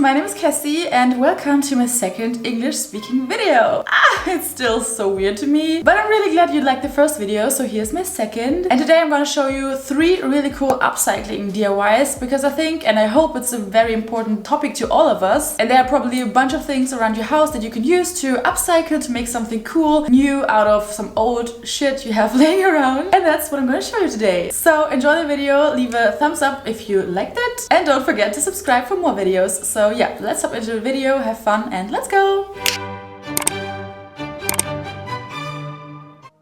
my name is Kessy and welcome to my second English speaking video. It's still so weird to me, but I'm really glad you liked the first video, so here's my second. And today I'm gonna show you 3 really cool upcycling DIYs because I think and I hope it's a very important topic to all of us. And there are probably a bunch of things around your house that you can use to upcycle, to make something cool, new out of some old shit you have laying around. And that's what I'm gonna show you today. So enjoy the video, leave a thumbs up if you liked it, and don't forget to subscribe for more videos. So yeah, let's hop into the video, have fun, and let's go!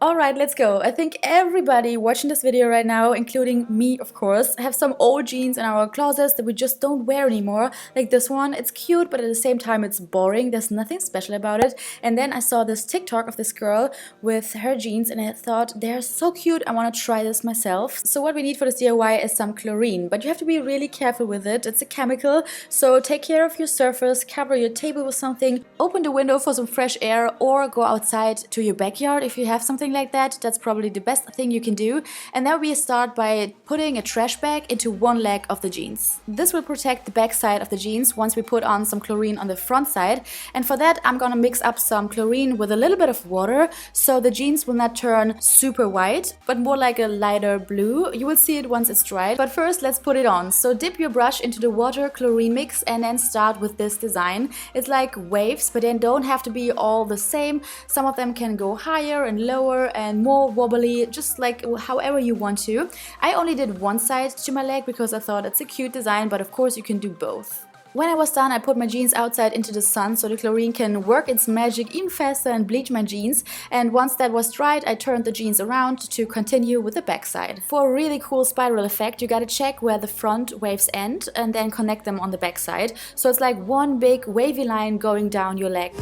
Alright, let's go. I think everybody watching this video right now, including me of course, have some old jeans in our closets that we just don't wear anymore. Like this one, it's cute, but at the same time it's boring. There's nothing special about it. And then I saw this TikTok of this girl with her jeans and I thought, they're so cute, I want to try this myself. So what we need for this DIY is some chlorine, but you have to be really careful with it. It's a chemical, so take care of your surface, cover your table with something, open the window for some fresh air, or go outside to your backyard if you have something like that. That's probably the best thing you can do. And then we start by putting a trash bag into one leg of the jeans. This will protect the back side of the jeans once we put on some chlorine on the front side. And for that I'm gonna mix up some chlorine with a little bit of water so the jeans will not turn super white but more like a lighter blue. You will see it once it's dried, but first let's put it on. So dip your brush into the water chlorine mix and then start with this design. It's like waves, but they don't have to be all the same. Some of them can go higher and lower and more wobbly, just like however you want to. I only did one side to my leg because I thought it's a cute design, but of course you can do both. When I was done, I put my jeans outside into the sun so the chlorine can work its magic even faster and bleach my jeans. And once that was dried, I turned the jeans around to continue with the back side. For a really cool spiral effect, you gotta check where the front waves end and then connect them on the back side. So it's like one big wavy line going down your leg.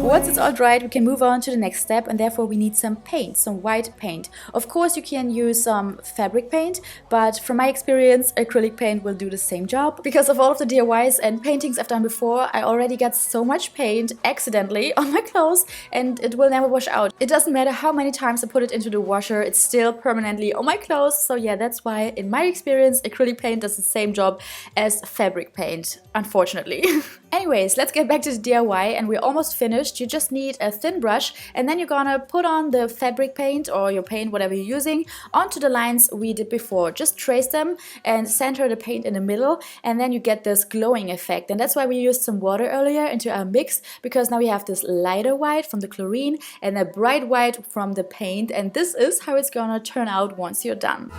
Once it's all dried, we can move on to the next step, and therefore we need some paint, some white paint. Of course you can use some fabric paint, but from my experience acrylic paint will do the same job. Because of all of the DIYs and paintings I've done before, I already got so much paint accidentally on my clothes and it will never wash out. It doesn't matter how many times I put it into the washer, it's still permanently on my clothes. So yeah, that's why in my experience acrylic paint does the same job as fabric paint, unfortunately. Anyways, let's get back to the DIY and we're almost finished. You just need a thin brush and then you're gonna put on the fabric paint or your paint, whatever you're using, onto the lines we did before. Just trace them and center the paint in the middle and then you get this glowing effect. And that's why we used some water earlier into our mix, because now we have this lighter white from the chlorine and a bright white from the paint, and this is how it's gonna turn out once you're done.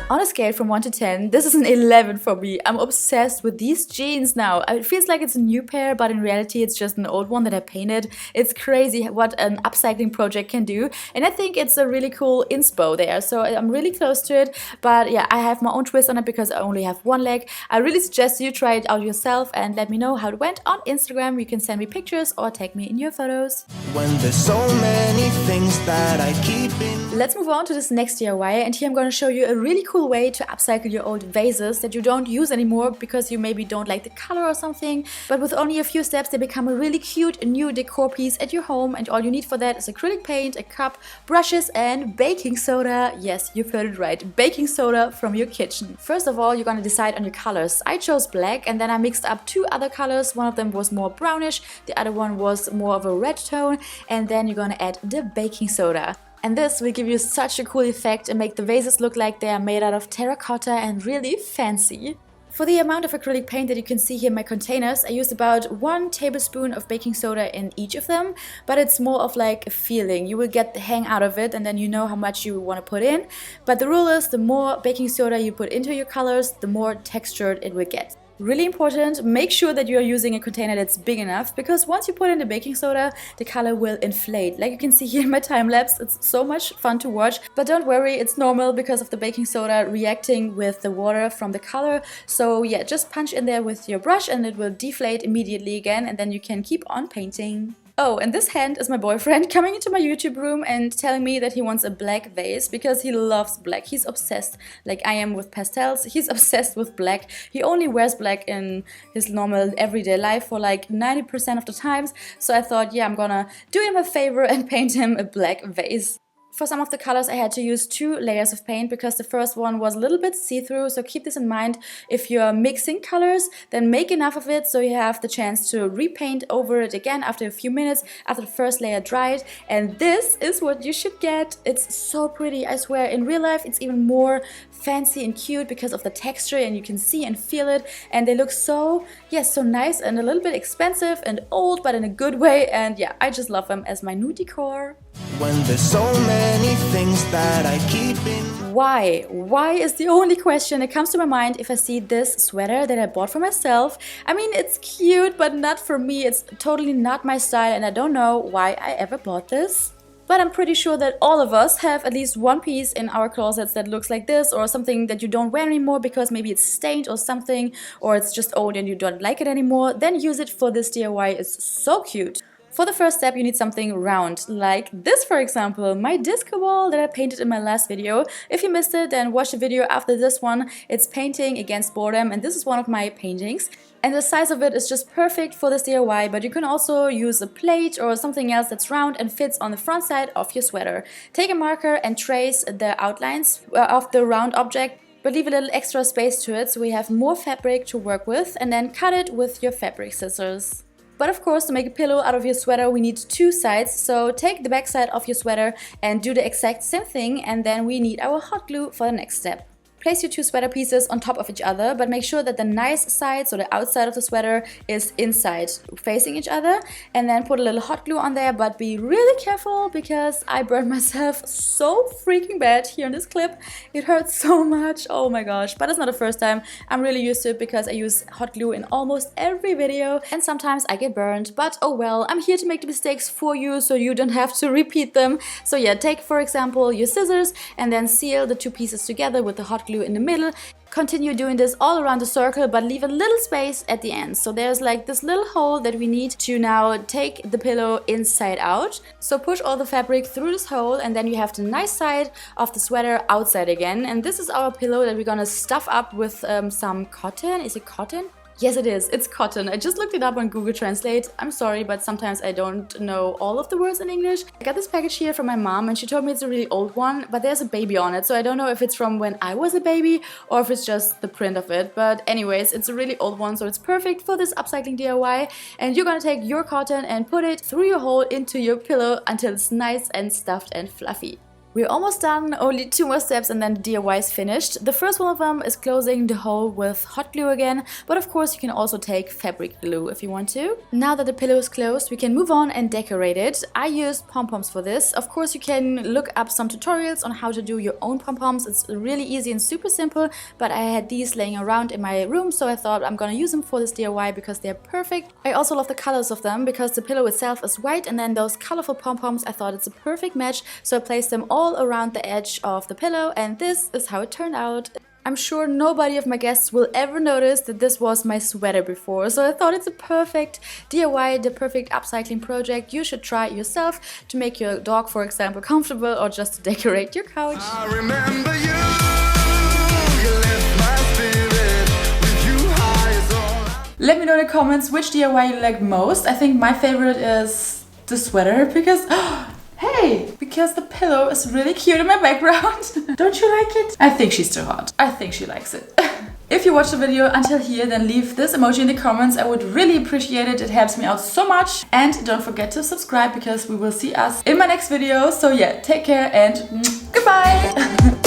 On a scale from 1 to 10, this is an 11 for me. I'm obsessed with these jeans now. It feels like it's a new pair, but in reality it's just an old one that I painted. It's crazy what an upcycling project can do. And I think it's a really cool inspo there. So I'm really close to it. But yeah, I have my own twist on it because I only have one leg. I really suggest you try it out yourself and let me know how it went on Instagram. You can send me pictures or tag me in your photos. When there's so many things that I keep in. Let's move on to this next DIY, and here I'm going to show you a really cool way to upcycle your old vases that you don't use anymore because you maybe don't like the color or something, but with only a few steps they become a really cute new decor piece at your home. And all you need for that is acrylic paint, a cup, brushes and baking soda. Yes, you've heard it right, baking soda from your kitchen. First of all, you're gonna decide on your colors. I chose black and then I mixed up 2 other colors. One of them was more brownish, the other one was more of a red tone, and then you're gonna add the baking soda. And this will give you such a cool effect and make the vases look like they are made out of terracotta and really fancy. For the amount of acrylic paint that you can see here in my containers, I used about 1 tablespoon of baking soda in each of them, but it's more of like a feeling. You will get the hang out of it and then you know how much you want to put in. But the rule is the more baking soda you put into your colors, the more textured it will get. Really important, make sure that you are using a container that's big enough, because once you put in the baking soda, the color will inflate. Like you can see here in my time lapse, it's so much fun to watch. But don't worry, it's normal because of the baking soda reacting with the water from the color. So yeah, just punch in there with your brush and it will deflate immediately again, and then you can keep on painting. Oh, and this hand is my boyfriend coming into my YouTube room and telling me that he wants a black vase because he loves black. He's obsessed, like I am with pastels. He's obsessed with black. He only wears black in his normal everyday life for like 90% of the times. So I thought, yeah, I'm gonna do him a favor and paint him a black vase. For some of the colors I had to use 2 layers of paint because the first one was a little bit see-through, so keep this in mind. If you're mixing colors, then make enough of it so you have the chance to repaint over it again after a few minutes, after the first layer dried. And this is what you should get. It's so pretty, I swear. In real life it's even more fancy and cute because of the texture, and you can see and feel it, and they look so, yes, so nice and a little bit expensive and old, but in a good way. And yeah, I just love them as my new decor. When there's so many things that I keep in. Why? Why is the only question that comes to my mind if I see this sweater that I bought for myself. I mean, it's cute, but not for me. It's totally not my style, and I don't know why I ever bought this. But I'm pretty sure that all of us have at least one piece in our closets that looks like this, or something that you don't wear anymore because maybe it's stained or something, or it's just old and you don't like it anymore. Then use it for this DIY. It's so cute. For the first step, you need something round, like this, for example, my disco ball that I painted in my last video. If you missed it, then watch the video after this one. It's Painting Against Boredom, and this is one of my paintings. And the size of it is just perfect for this DIY, but you can also use a plate or something else that's round and fits on the front side of your sweater. Take a marker and trace the outlines of the round object, but leave a little extra space to it so we have more fabric to work with, and then cut it with your fabric scissors. But of course, to make a pillow out of your sweater, we need 2 sides. So take the back side of your sweater and do the exact same thing, and then we need our hot glue for the next step. Place your 2 sweater pieces on top of each other, but make sure that the nice side, so the outside of the sweater, is inside, facing each other. And then put a little hot glue on there, but be really careful because I burned myself so freaking bad here in this clip. It hurts so much, oh my gosh. But it's not the first time. I'm really used to it because I use hot glue in almost every video, and sometimes I get burned. But oh well, I'm here to make the mistakes for you so you don't have to repeat them. So yeah, take for example your scissors and then seal the 2 pieces together with the hot glue in the middle. Continue doing this all around the circle, but leave a little space at the end. So there's like this little hole that we need to now take the pillow inside out. So push all the fabric through this hole, and then you have the nice side of the sweater outside again. And this is our pillow that we're gonna stuff up with some cotton. Is it cotton? Yes, it is. It's cotton. I just looked it up on Google Translate. I'm sorry, but sometimes I don't know all of the words in English. I got this package here from my mom, and she told me it's a really old one, but there's a baby on it, so I don't know if it's from when I was a baby or if it's just the print of it. But anyways, it's a really old one, so it's perfect for this upcycling DIY. And you're gonna take your cotton and put it through your hole into your pillow until it's nice and stuffed and fluffy. We're almost done, only 2 more steps and then the DIY is finished. The first one of them is closing the hole with hot glue again, but of course you can also take fabric glue if you want to. Now that the pillow is closed, we can move on and decorate it. I used pom-poms for this. Of course you can look up some tutorials on how to do your own pom-poms. It's really easy and super simple, but I had these laying around in my room, so I thought I'm gonna use them for this DIY because they're perfect. I also love the colors of them because the pillow itself is white, and then those colorful pom-poms, I thought it's a perfect match, so I placed them all around the edge of the pillow, and this is how it turned out. I'm sure nobody of my guests will ever notice that this was my sweater before, so I thought it's a perfect DIY, the perfect upcycling project you should try yourself to make your dog, for example, comfortable, or just to decorate your couch. I remember you left my spirit with you high as all. Let me know in the comments which DIY you like most. I think my favorite is the sweater because hey, because the pillow is really cute in my background. Don't you like it? I think she's too hot. I think she likes it. If you watched the video until here, then leave this emoji in the comments. I would really appreciate it. It helps me out so much. And don't forget to subscribe because we will see us in my next video. So yeah, take care and goodbye.